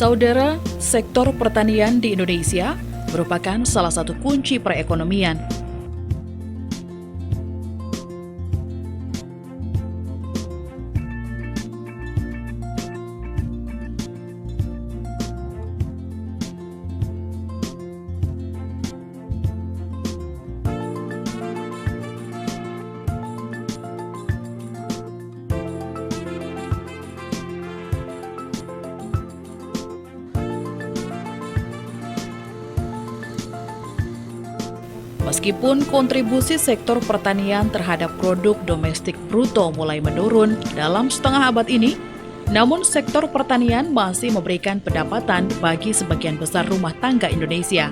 Saudara, sektor pertanian di Indonesia merupakan salah satu kunci perekonomian. Meskipun kontribusi sektor pertanian terhadap produk domestik bruto mulai menurun dalam setengah abad ini, namun sektor pertanian masih memberikan pendapatan bagi sebagian besar rumah tangga Indonesia.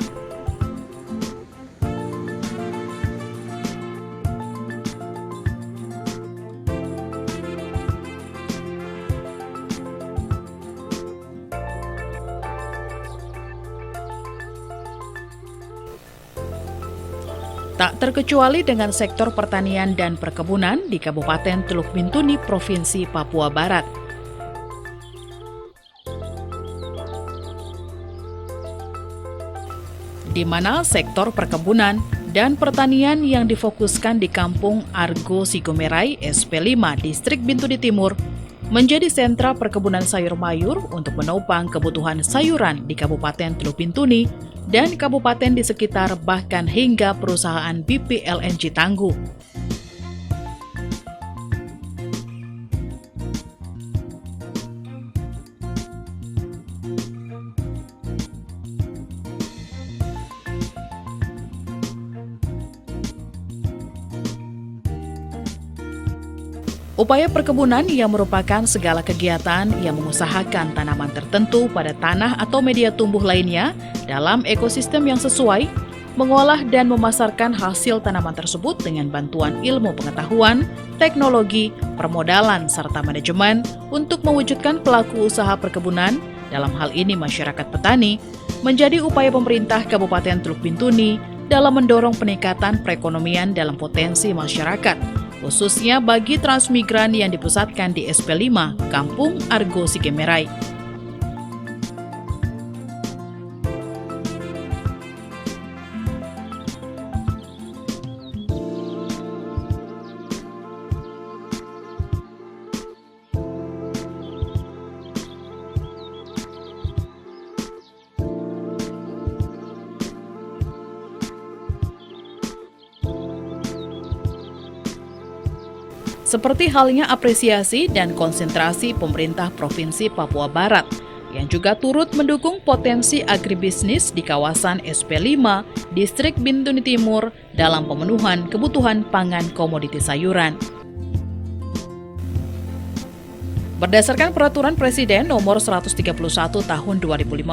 Tak terkecuali dengan sektor pertanian dan perkebunan di Kabupaten Teluk Bintuni, Provinsi Papua Barat. Di mana sektor perkebunan dan pertanian yang difokuskan di Kampung Argo Sigomerai, SP5, Distrik Bintuni Timur, menjadi sentra perkebunan sayur mayur untuk menopang kebutuhan sayuran di Kabupaten Teluk Bintuni dan kabupaten di sekitar, bahkan hingga perusahaan BP LNG Tangguh. Upaya perkebunan yang merupakan segala kegiatan yang mengusahakan tanaman tertentu pada tanah atau media tumbuh lainnya dalam ekosistem yang sesuai, mengolah dan memasarkan hasil tanaman tersebut dengan bantuan ilmu pengetahuan, teknologi, permodalan, serta manajemen untuk mewujudkan pelaku usaha perkebunan, dalam hal ini masyarakat petani, menjadi upaya pemerintah Kabupaten Teluk Bintuni dalam mendorong peningkatan perekonomian dalam potensi masyarakat, khususnya bagi transmigran yang dipusatkan di SP5, Kampung Argo Sigomerai. Seperti halnya apresiasi dan konsentrasi pemerintah Provinsi Papua Barat, yang juga turut mendukung potensi agribisnis di kawasan SP5, Distrik Bintuni Timur dalam pemenuhan kebutuhan pangan komoditi sayuran. Berdasarkan Peraturan Presiden Nomor 131 Tahun 2015,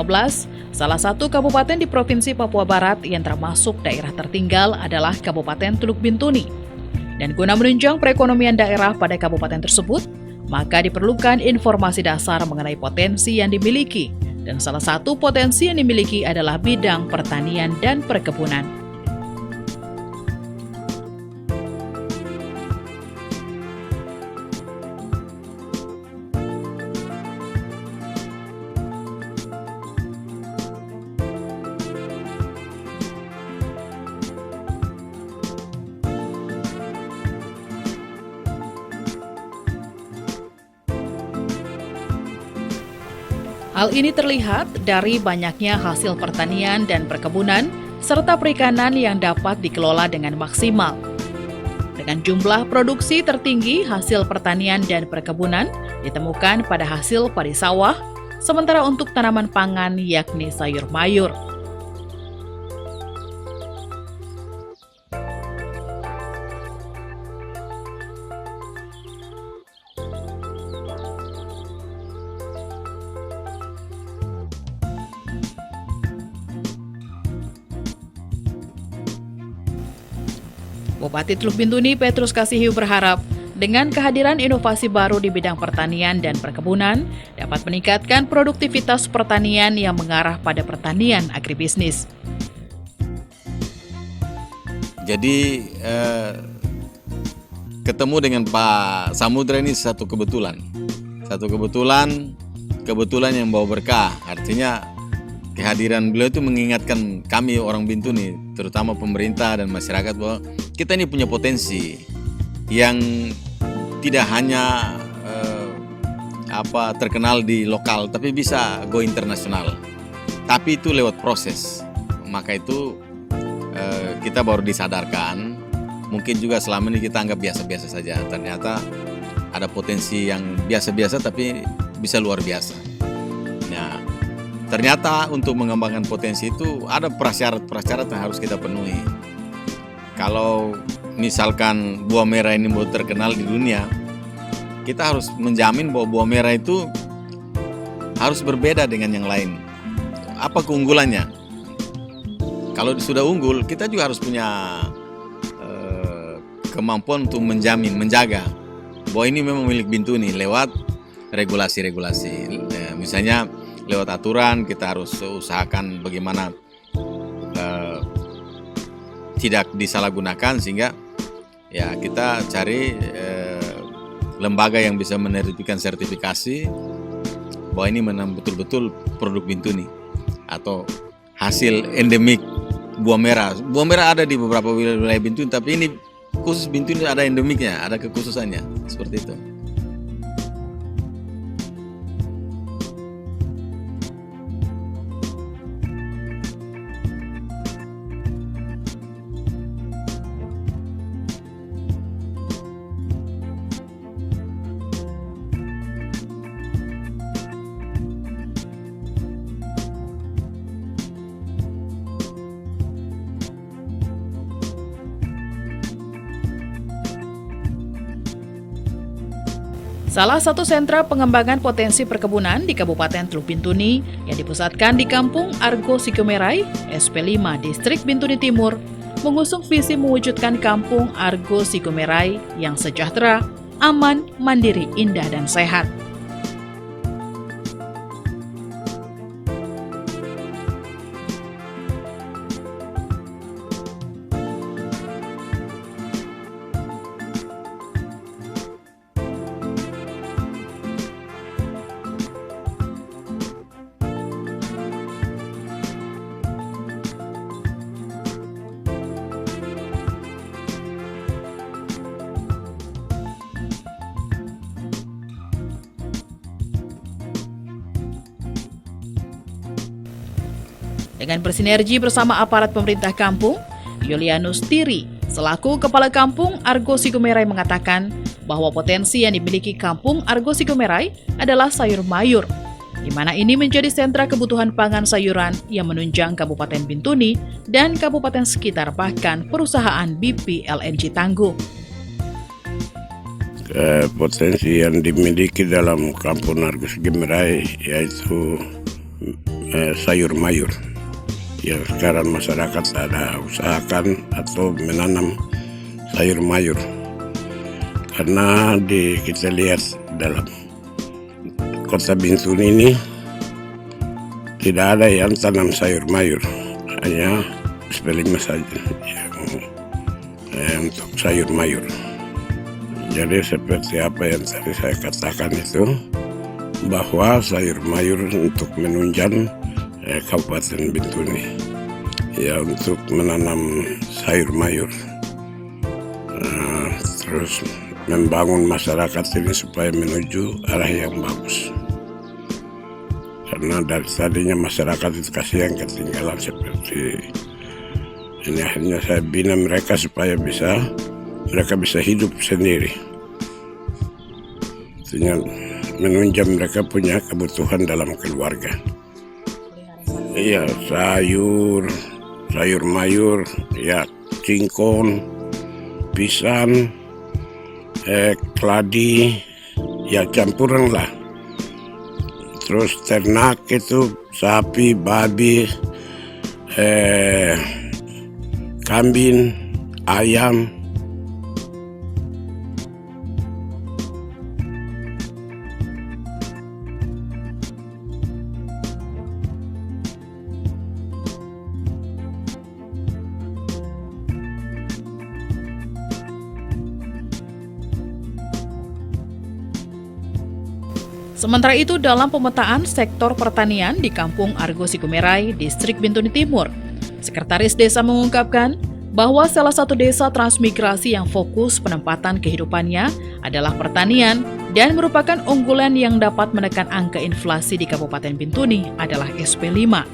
salah satu kabupaten di Provinsi Papua Barat yang termasuk daerah tertinggal adalah Kabupaten Teluk Bintuni. Dan guna menunjang perekonomian daerah pada kabupaten tersebut, maka diperlukan informasi dasar mengenai potensi yang dimiliki. Dan salah satu potensi yang dimiliki adalah bidang pertanian dan perkebunan. Hal ini terlihat dari banyaknya hasil pertanian dan perkebunan, serta perikanan yang dapat dikelola dengan maksimal. Dengan jumlah produksi tertinggi, hasil pertanian dan perkebunan ditemukan pada hasil padi sawah, sementara untuk tanaman pangan yakni sayur mayur. Bupati Teluk Bintuni Petrus Kasihiu berharap dengan kehadiran inovasi baru di bidang pertanian dan perkebunan dapat meningkatkan produktivitas pertanian yang mengarah pada pertanian agribisnis. Jadi ketemu dengan Pak Samudra ini satu kebetulan. kebetulan yang bawa berkah. Artinya kehadiran beliau itu mengingatkan kami orang Bintuni, terutama pemerintah dan masyarakat, bahwa kita ini punya potensi yang tidak hanya terkenal di lokal, tapi bisa go internasional. Tapi itu lewat proses. Maka itu kita baru disadarkan. Mungkin juga selama ini kita anggap biasa-biasa saja. Ternyata ada potensi yang biasa-biasa tapi bisa luar biasa. Nah, ternyata untuk mengembangkan potensi itu ada prasyarat-prasyarat yang harus kita penuhi. Kalau misalkan buah merah ini mau terkenal di dunia, kita harus menjamin bahwa buah merah itu harus berbeda dengan yang lain. Apa keunggulannya? Kalau sudah unggul, kita juga harus punya kemampuan untuk menjaga bahwa ini memang milik Bintuni lewat regulasi-regulasi. Misalnya lewat aturan kita harus usahakan bagaimana tidak disalahgunakan, sehingga ya kita cari lembaga yang bisa menerbitkan sertifikasi bahwa ini memang betul-betul produk Bintuni atau hasil endemik buah merah. Buah merah ada di beberapa wilayah Bintuni, tapi ini khusus Bintuni ada endemiknya, ada kekhususannya, seperti itu. Salah satu sentra pengembangan potensi perkebunan di Kabupaten Teluk Bintuni yang dipusatkan di Kampung Argo Sikumerai, SP5, Distrik Bintuni Timur, mengusung visi mewujudkan Kampung Argo Sikumerai yang sejahtera, aman, mandiri, indah, dan sehat. Dengan bersinergi bersama aparat pemerintah kampung, Yulianus Tiri, selaku Kepala Kampung Argo Sikumerai, mengatakan bahwa potensi yang dimiliki Kampung Argo Sikumerai adalah sayur mayur, di mana ini menjadi sentra kebutuhan pangan sayuran yang menunjang Kabupaten Bintuni dan kabupaten sekitar, bahkan perusahaan BP LNG Tangguh. Potensi yang dimiliki dalam Kampung Argo Sikumerai yaitu sayur mayur. Ya, sekarang masyarakat ada usahakan atau menanam sayur mayur, karena kita lihat dalam kota Bintuni ini tidak ada yang tanam sayur mayur, hanya SP5 saja yang untuk sayur mayur. Jadi seperti apa yang tadi saya katakan itu, bahwa sayur mayur untuk menunjang Kabupaten Bintuni, ya, untuk menanam sayur mayur, terus membangun masyarakat ini supaya menuju arah yang bagus. Karena dari tadinya masyarakat itu kasihan ketinggalan seperti ini, akhirnya saya bina mereka supaya mereka bisa hidup sendiri. Artinya menunjang mereka punya kebutuhan dalam keluarga. Iya, sayur mayur, ya, singkong, pisang, keladi, ya campuran lah. Terus ternak itu sapi, babi, kambing, ayam. Sementara itu, dalam pemetaan sektor pertanian di Kampung Argo Sigumerai, Distrik Bintuni Timur, Sekretaris Desa mengungkapkan bahwa salah satu desa transmigrasi yang fokus penempatan kehidupannya adalah pertanian dan merupakan unggulan yang dapat menekan angka inflasi di Kabupaten Bintuni adalah SP5.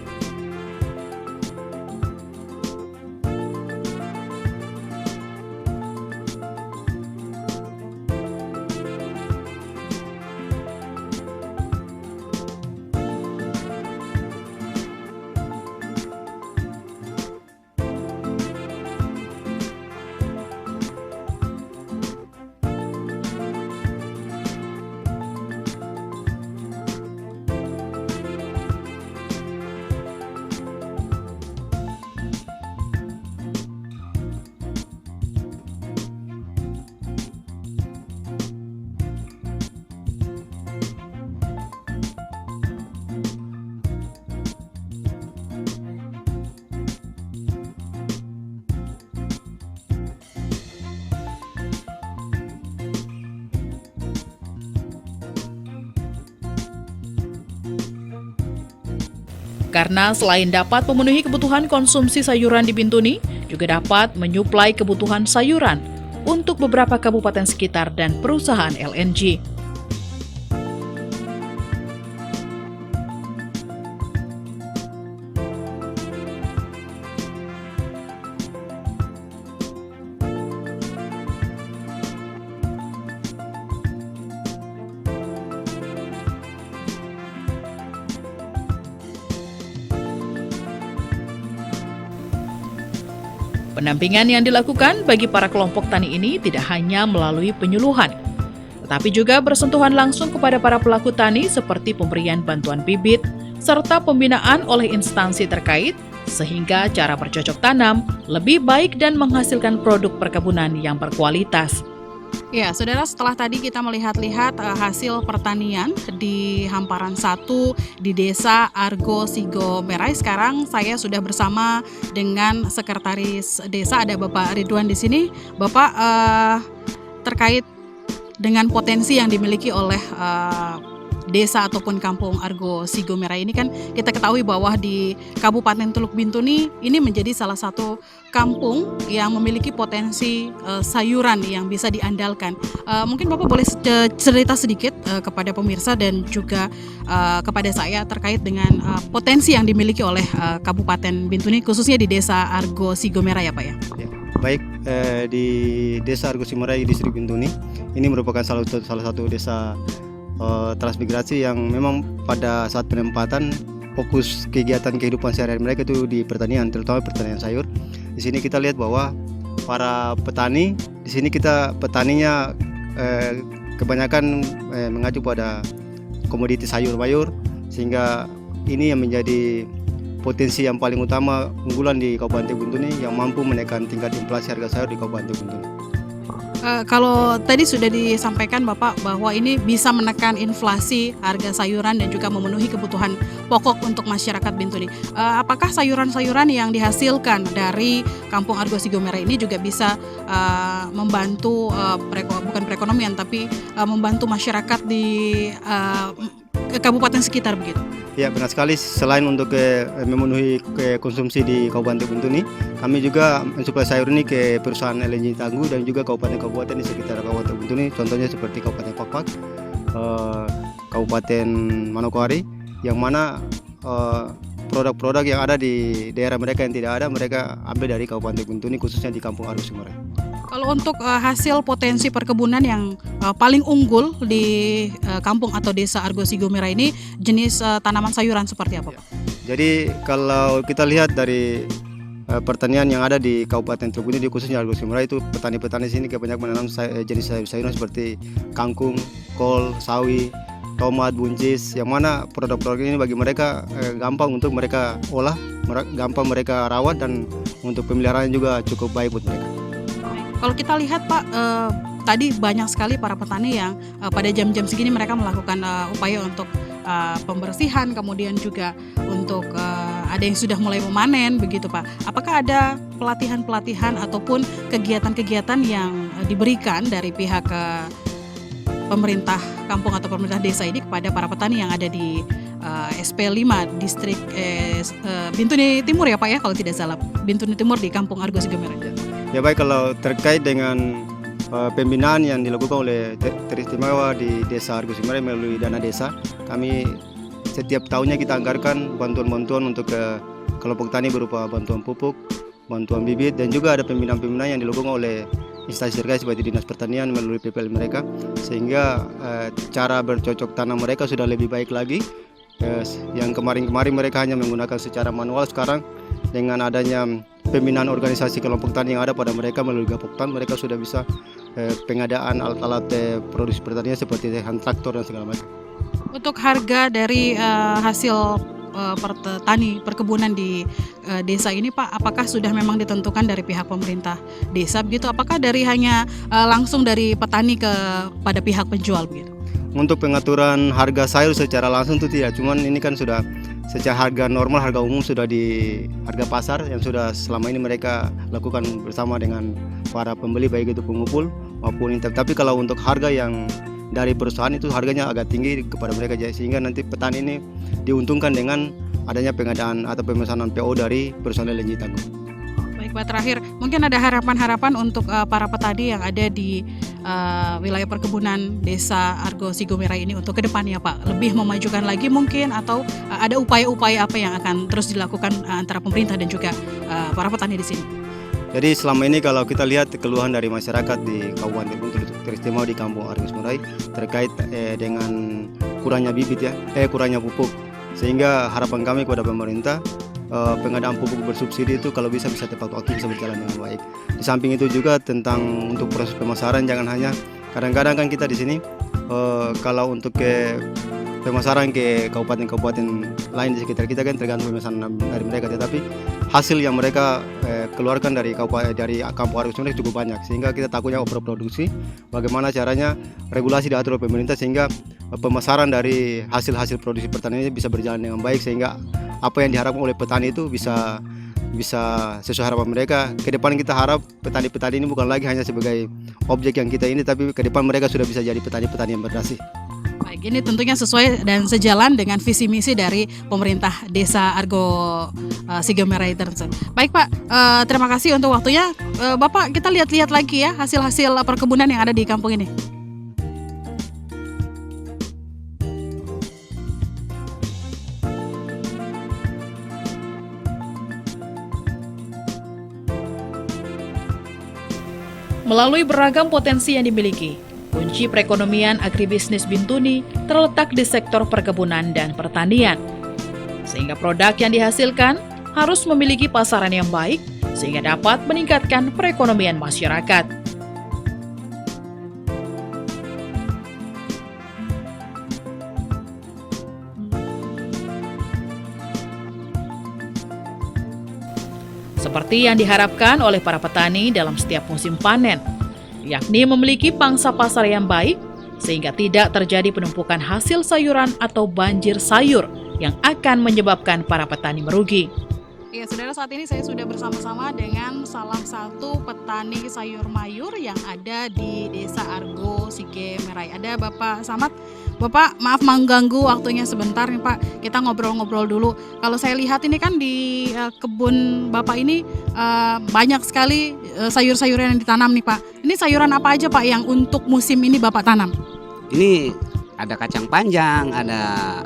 Karena selain dapat memenuhi kebutuhan konsumsi sayuran di Bintuni, juga dapat menyuplai kebutuhan sayuran untuk beberapa kabupaten sekitar dan perusahaan LNG. Pendampingan yang dilakukan bagi para kelompok tani ini tidak hanya melalui penyuluhan, tetapi juga bersentuhan langsung kepada para pelaku tani seperti pemberian bantuan bibit, serta pembinaan oleh instansi terkait, sehingga cara bercocok tanam lebih baik dan menghasilkan produk perkebunan yang berkualitas. Ya, saudara, setelah tadi kita melihat-lihat hasil pertanian di Hamparan 1 di Desa Argo Sigumerai, sekarang saya sudah bersama dengan Sekretaris Desa, ada Bapak Ridwan di sini. Bapak, terkait dengan potensi yang dimiliki oleh desa ataupun Kampung Argo Sigumerai ini, kan kita ketahui bahwa di Kabupaten Teluk Bintuni ini menjadi salah satu kampung yang memiliki potensi sayuran yang bisa diandalkan. Mungkin Bapak boleh cerita sedikit kepada pemirsa dan juga kepada saya terkait dengan potensi yang dimiliki oleh Kabupaten Bintuni, khususnya di Desa Argo Sigumerai ya Pak ya? Ya, baik, di Desa Argo Sigumerai Distrik Bintuni ini merupakan salah satu desa transmigrasi yang memang pada saat penempatan fokus kegiatan kehidupan sehari-hari mereka itu di pertanian, terutama pertanian sayur. Di sini kita lihat bahwa para petani di sini kita petaninya kebanyakan mengacu pada komoditi sayur-mayur, sehingga ini yang menjadi potensi yang paling utama unggulan di Kabupaten Bintuni yang mampu menekan tingkat inflasi harga sayur di Kabupaten Bintuni. Kalau tadi sudah disampaikan Bapak bahwa ini bisa menekan inflasi harga sayuran dan juga memenuhi kebutuhan pokok untuk masyarakat Bintuni. Apakah sayuran-sayuran yang dihasilkan dari Kampung Argo Sigumerai ini juga bisa membantu bukan perekonomian tapi membantu masyarakat di kabupaten sekitar begitu? Ya, benar sekali. Selain untuk memenuhi konsumsi di Kabupaten Bintuni, kami juga mensuplai sayur ini ke perusahaan LNG Tangguh dan juga kabupaten-kabupaten di sekitar Kabupaten Bintuni. Contohnya seperti Kabupaten Pakpak, Kabupaten Manokwari, yang mana produk-produk yang ada di daerah mereka yang tidak ada, mereka ambil dari Kabupaten Bintuni, khususnya di Kampung Argo Sigumerai. Kalau untuk hasil potensi perkebunan yang paling unggul di kampung atau desa Argo Sigumerai ini, jenis tanaman sayuran seperti apa Pak? Jadi kalau kita lihat dari pertanian yang ada di Kabupaten Teluk Bintuni, khususnya Argo Sigumerai, itu petani-petani sini kebanyakan menanam jenis sayur-sayuran seperti kangkung, kol, sawi, tomat, buncis, yang mana produk-produk ini bagi mereka gampang untuk mereka olah, gampang mereka rawat, dan untuk pemeliharaan juga cukup baik buat mereka. Kalau kita lihat Pak, tadi banyak sekali para petani yang pada jam-jam segini mereka melakukan upaya untuk pembersihan, kemudian juga untuk ada yang sudah mulai memanen begitu Pak. Apakah ada pelatihan-pelatihan ataupun kegiatan-kegiatan yang diberikan dari pihak pemerintah kampung atau pemerintah desa ini kepada para petani yang ada di SP5 distrik Bintuni Timur ya Pak ya, kalau tidak salah, Bintuni Timur di Kampung Argo Sigo Merai. Ya baik, kalau terkait dengan pembinaan yang dilakukan oleh teristimewa di Desa Argo Sigo Merai melalui dana desa, kami setiap tahunnya kita anggarkan bantuan-bantuan untuk ke kelompok tani berupa bantuan pupuk, bantuan bibit, dan juga ada pembinaan-pembinaan yang dilakukan oleh instansi terkait seperti Dinas Pertanian melalui PPL mereka, sehingga cara bercocok tanam mereka sudah lebih baik lagi. Yang kemarin-kemarin mereka hanya menggunakan secara manual, sekarang dengan adanya pembinaan organisasi kelompok tani yang ada pada mereka melalui Gapoktan, mereka sudah bisa pengadaan alat-alat produksi pertanian seperti hand traktor dan segala macam. Untuk harga dari hasil petani perkebunan di desa ini Pak, apakah sudah memang ditentukan dari pihak pemerintah desa begitu? Apakah dari hanya langsung dari petani pada pihak penjual begitu? Untuk pengaturan harga sayur secara langsung itu tidak, cuman ini kan sudah secara harga normal, harga umum sudah di harga pasar yang sudah selama ini mereka lakukan bersama dengan para pembeli, baik itu pengumpul maupun intep. Tapi kalau untuk harga yang dari perusahaan itu harganya agak tinggi kepada mereka, sehingga nanti petani ini diuntungkan dengan adanya pengadaan atau pemesanan PO dari perusahaan LNG Tangguh. Baik Pak, terakhir mungkin ada harapan-harapan untuk para petani yang ada di wilayah perkebunan Desa Argo Sigo Merai ini untuk kedepannya Pak, lebih memajukan lagi mungkin, atau ada upaya-upaya apa yang akan terus dilakukan antara pemerintah dan juga para petani di sini? Jadi selama ini kalau kita lihat keluhan dari masyarakat di Kabupaten Bintuni teristimewa di Kampung Argo Sigo Merai terkait dengan kurangnya bibit kurangnya pupuk, sehingga harapan kami kepada pemerintah pengadaan pupuk bersubsidi itu kalau bisa tepat waktu, bisa berjalan dengan baik. Di samping itu juga tentang untuk proses pemasaran, jangan hanya kadang-kadang kan kita di sini kalau untuk ke pemasaran ke kabupaten-kabupaten lain di sekitar kita kan tergantung pemesanan dari mereka, tetapi hasil yang mereka keluarkan dari Kampung Argo Sigo Merai cukup banyak, sehingga kita takutnya overproduksi. Bagaimana caranya regulasi diatur oleh pemerintah sehingga pemasaran dari hasil-hasil produksi pertanian ini bisa berjalan dengan baik, sehingga apa yang diharapkan oleh petani itu bisa sesuai harapan mereka. Ke depan kita harap petani-petani ini bukan lagi hanya sebagai objek yang kita ini, tapi ke depan mereka sudah bisa jadi petani-petani yang berdasi. Baik, ini tentunya sesuai dan sejalan dengan visi misi dari pemerintah Desa Argo Sigo Merai tersebut. Baik Pak, terima kasih untuk waktunya. Bapak, kita lihat-lihat lagi ya hasil-hasil perkebunan yang ada di kampung ini. Melalui beragam potensi yang dimiliki, kunci perekonomian agribisnis Bintuni terletak di sektor perkebunan dan pertanian. Sehingga produk yang dihasilkan harus memiliki pasaran yang baik sehingga dapat meningkatkan perekonomian masyarakat. Seperti yang diharapkan oleh para petani dalam setiap musim panen, yakni memiliki pangsa pasar yang baik sehingga tidak terjadi penumpukan hasil sayuran atau banjir sayur yang akan menyebabkan para petani merugi. Ya, saudara, saat ini saya sudah bersama-sama dengan salah satu petani sayur mayur yang ada di Desa Argo Sigo Merai. Ada Bapak Samad. Bapak, maaf mengganggu waktunya sebentar nih Pak. Kita ngobrol-ngobrol dulu. Kalau saya lihat ini kan di kebun Bapak ini banyak sekali sayur-sayuran yang ditanam nih Pak. Ini sayuran apa aja Pak yang untuk musim ini Bapak tanam? Ini ada kacang panjang, ada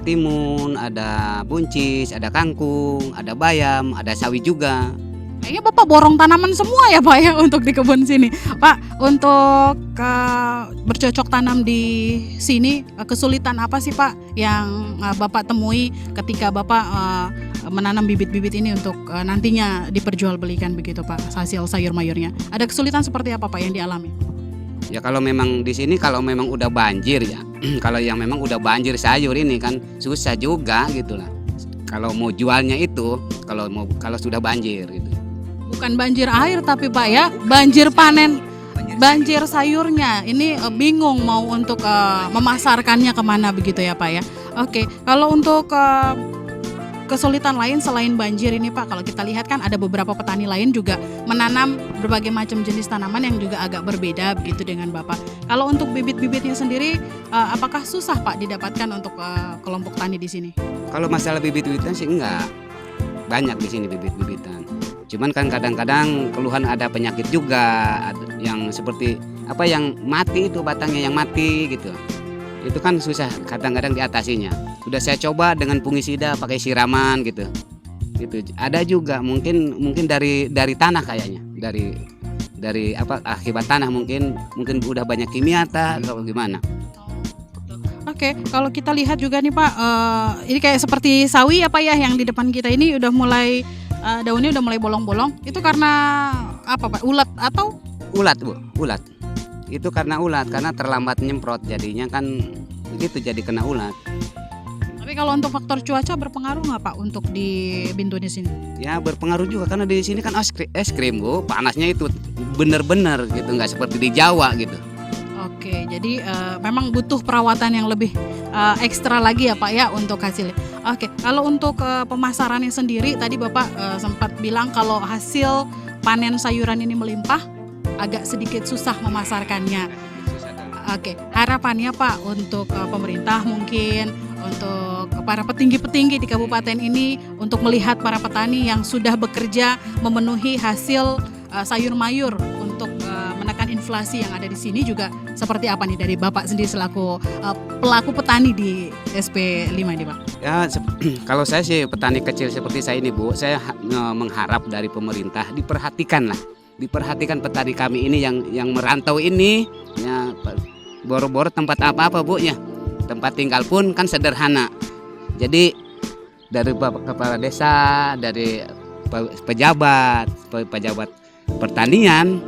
timun, ada buncis, ada kangkung, ada bayam, ada sawi juga. Kayaknya Bapak borong tanaman semua ya Pak ya untuk di kebun sini. Pak, untuk bercocok tanam di sini kesulitan apa sih Pak yang Bapak temui ketika Bapak menanam bibit-bibit ini untuk nantinya diperjualbelikan begitu Pak, hasil sayur mayurnya? Ada kesulitan seperti apa Pak yang dialami? Ya kalau memang di sini kalau memang udah banjir ya, kalau yang memang udah banjir sayur ini kan susah juga gitulah. Kalau mau jualnya itu kalau sudah banjir gitu. Bukan banjir air tapi Pak ya, banjir panen, banjir sayurnya. Ini bingung mau untuk memasarkannya kemana begitu ya Pak ya. Oke, kalau untuk kesulitan lain selain banjir ini Pak, kalau kita lihat kan ada beberapa petani lain juga menanam berbagai macam jenis tanaman yang juga agak berbeda begitu dengan Bapak. Kalau untuk bibit-bibitnya sendiri, apakah susah Pak didapatkan untuk kelompok tani di sini? Kalau masalah bibit-bibitan sih enggak, banyak di sini bibit-bibitan. Cuman kan kadang-kadang keluhan ada penyakit juga, yang seperti apa yang mati itu batangnya yang mati gitu. Itu kan susah kadang-kadang diatasinya. Sudah saya coba dengan fungisida pakai siraman gitu. Gitu. Ada juga mungkin dari tanah kayaknya. Dari apa akibat tanah mungkin udah banyak kimia atau gimana. Oke, kalau kita lihat juga nih Pak, ini kayak seperti sawi apa ya yang di depan kita ini udah mulai daunnya udah mulai bolong-bolong. Itu karena apa Pak? Ulat atau? Ulat Bu, ulat. Itu karena ulat, karena terlambat nyemprot jadinya kan begitu jadi kena ulat. Tapi kalau untuk faktor cuaca berpengaruh nggak Pak untuk di Bintuni sini? Ya berpengaruh juga karena di sini kan es krim Bu, panasnya itu bener-bener gitu, nggak seperti di Jawa gitu. Oke, jadi memang butuh perawatan yang lebih ekstra lagi ya Pak ya untuk hasilnya. Oke, kalau untuk pemasarannya sendiri tadi Bapak sempat bilang kalau hasil panen sayuran ini melimpah agak sedikit susah memasarkannya. Oke, harapannya Pak untuk pemerintah mungkin untuk para petinggi-petinggi di kabupaten ini untuk melihat para petani yang sudah bekerja memenuhi hasil sayur mayur untuk menekan inflasi yang ada di sini juga seperti apa nih dari Bapak sendiri selaku pelaku petani di SP5 ini Pak? Ya kalau saya sih petani kecil seperti saya ini Bu, saya mengharap dari pemerintah diperhatikan petani kami ini yang merantau ini ya, boro-boro tempat apa-apa Bu ya, tempat tinggal pun kan sederhana. Jadi dari Bapak Kepala Desa, dari pejabat pertanian,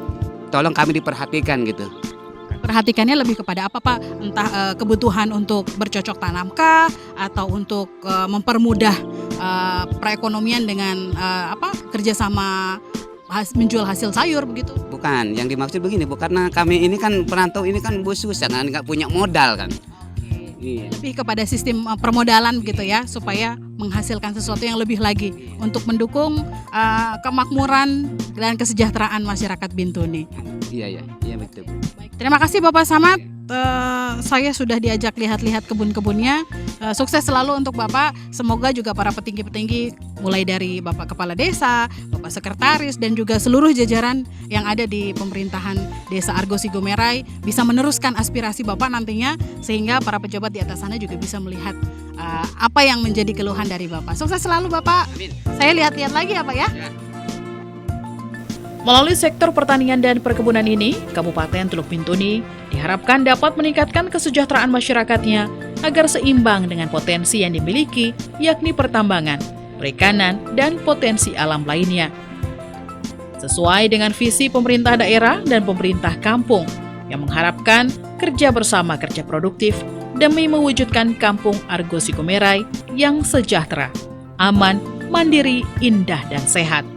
tolong kami diperhatikan gitu. Perhatikannya lebih kepada apa Pak? Entah kebutuhan untuk bercocok tanamkah atau untuk mempermudah perekonomian dengan kerjasama menjual hasil sayur begitu? Bukan, yang dimaksud begini Bu, karena kami ini kan perantau ini kan Bu susah kan, nggak punya modal kan. Iya. Lebih kepada sistem permodalan gitu ya, supaya menghasilkan sesuatu yang lebih lagi untuk mendukung kemakmuran dan kesejahteraan masyarakat Bintuni. Iya betul. Baik, terima kasih Bapak Samad. Saya sudah diajak lihat-lihat kebun-kebunnya. Sukses selalu untuk Bapak. Semoga juga para petinggi-petinggi mulai dari Bapak Kepala Desa, Bapak Sekretaris dan juga seluruh jajaran yang ada di pemerintahan Desa Argo Sigomerai bisa meneruskan aspirasi Bapak nantinya sehingga para pejabat di atas sana juga bisa melihat apa yang menjadi keluhan dari Bapak. Sukses selalu Bapak. Amin. Saya lihat-lihat lagi ya Pak ya. Melalui sektor pertanian dan perkebunan ini, Kabupaten Teluk Bintuni diharapkan dapat meningkatkan kesejahteraan masyarakatnya agar seimbang dengan potensi yang dimiliki, yakni pertambangan, perikanan, dan potensi alam lainnya. Sesuai dengan visi pemerintah daerah dan pemerintah kampung yang mengharapkan kerja bersama kerja produktif demi mewujudkan kampung Argo Sigomerai yang sejahtera, aman, mandiri, indah, dan sehat.